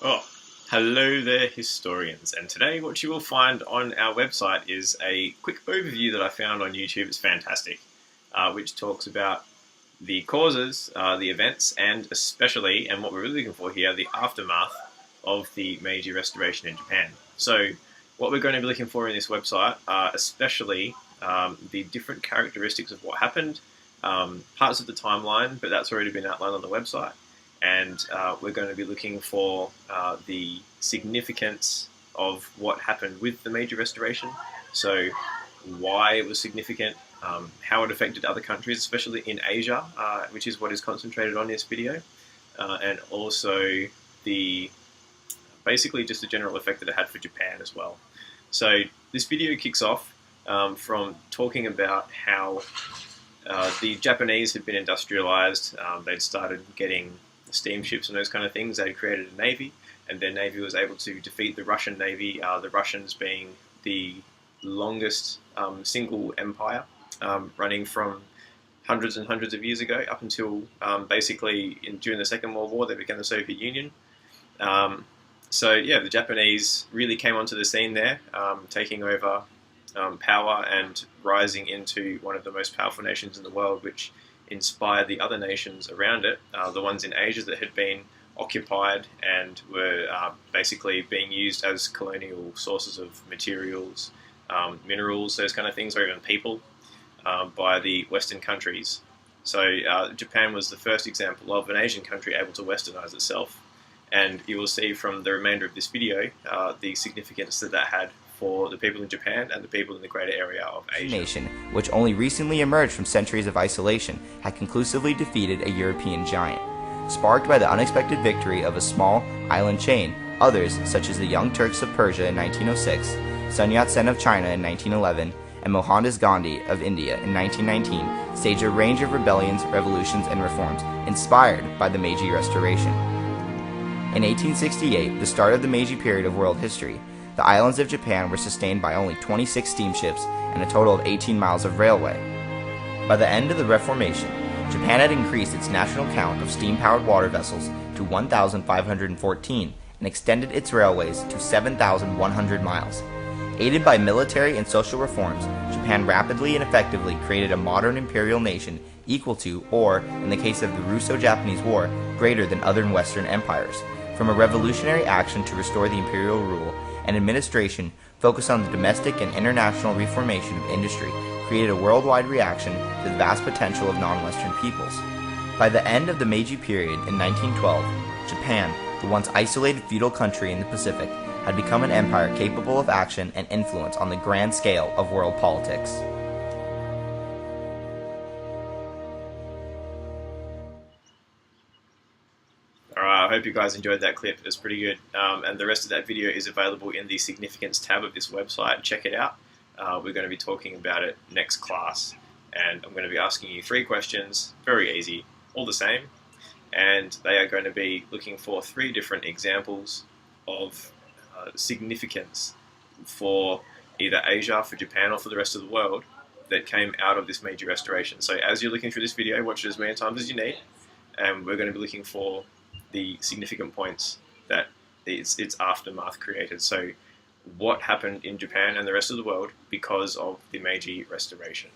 Oh, hello there, historians. And today, what you will find on our website is a quick overview that I found on YouTube. It's fantastic, which talks about the causes, the events, and especially, and what we're really looking for here, the aftermath of the Meiji Restoration in Japan. So, what we're going to be looking for in this website are especially the different characteristics of what happened, parts of the timeline, but that's already been outlined on the website. And we're going to be looking for the significance of what happened with the Meiji Restoration. So why it was significant, how it affected other countries, especially in Asia, which is what is concentrated on this video, and also the basically just the general effect that it had for Japan as well. So this video kicks off from talking about how the Japanese had been industrialized. They'd started getting steamships and those kind of things. They created a navy, and their navy was able to defeat the Russian navy, the Russians being the longest single empire, running from hundreds and hundreds of years ago up until basically during the Second World War. They became the Soviet Union. So yeah, the Japanese really came onto the scene there, taking over power and rising into one of the most powerful nations in the world, which inspired the other nations around it, the ones in Asia that had been occupied and were basically being used as colonial sources of materials, minerals, those kind of things, or even people, by the Western countries. So Japan was the first example of an Asian country able to westernize itself, and you will see from the remainder of this video the significance that that had for the people in Japan and the people in the greater area of Asia. Nation, which only recently emerged from centuries of isolation, had conclusively defeated a European giant. Sparked by the unexpected victory of a small island chain, others, such as the Young Turks of Persia in 1906, Sun Yat-sen of China in 1911, and Mohandas Gandhi of India in 1919, staged a range of rebellions, revolutions, and reforms inspired by the Meiji Restoration. In 1868, the start of the Meiji period of world history, the islands of Japan were sustained by only 26 steamships and a total of 18 miles of railway. By the end of the Reformation, Japan had increased its national count of steam-powered water vessels to 1,514 and extended its railways to 7,100 miles. Aided by military and social reforms, Japan rapidly and effectively created a modern imperial nation equal to, or, in the case of the Russo-Japanese War, greater than other Western empires. From a revolutionary action to restore the imperial rule, and administration focused on the domestic and international reformation of industry, created a worldwide reaction to the vast potential of non-Western peoples. By the end of the Meiji period in 1912, Japan, the once isolated feudal country in the Pacific, had become an empire capable of action and influence on the grand scale of world politics. I hope you guys enjoyed that clip. It's pretty good. And the rest of that video is available in the significance tab of this website. Check it out. We're going to be talking about it next class. And I'm going to be asking you 3 questions. Very easy. All the same. And they are going to be looking for 3 different examples of significance for either Asia, for Japan, or for the rest of the world that came out of this Meiji Restoration. So as you're looking through this video, watch it as many times as you need. And we're going to be looking for the significant points that its aftermath created. So what happened in Japan and the rest of the world because of the Meiji Restoration.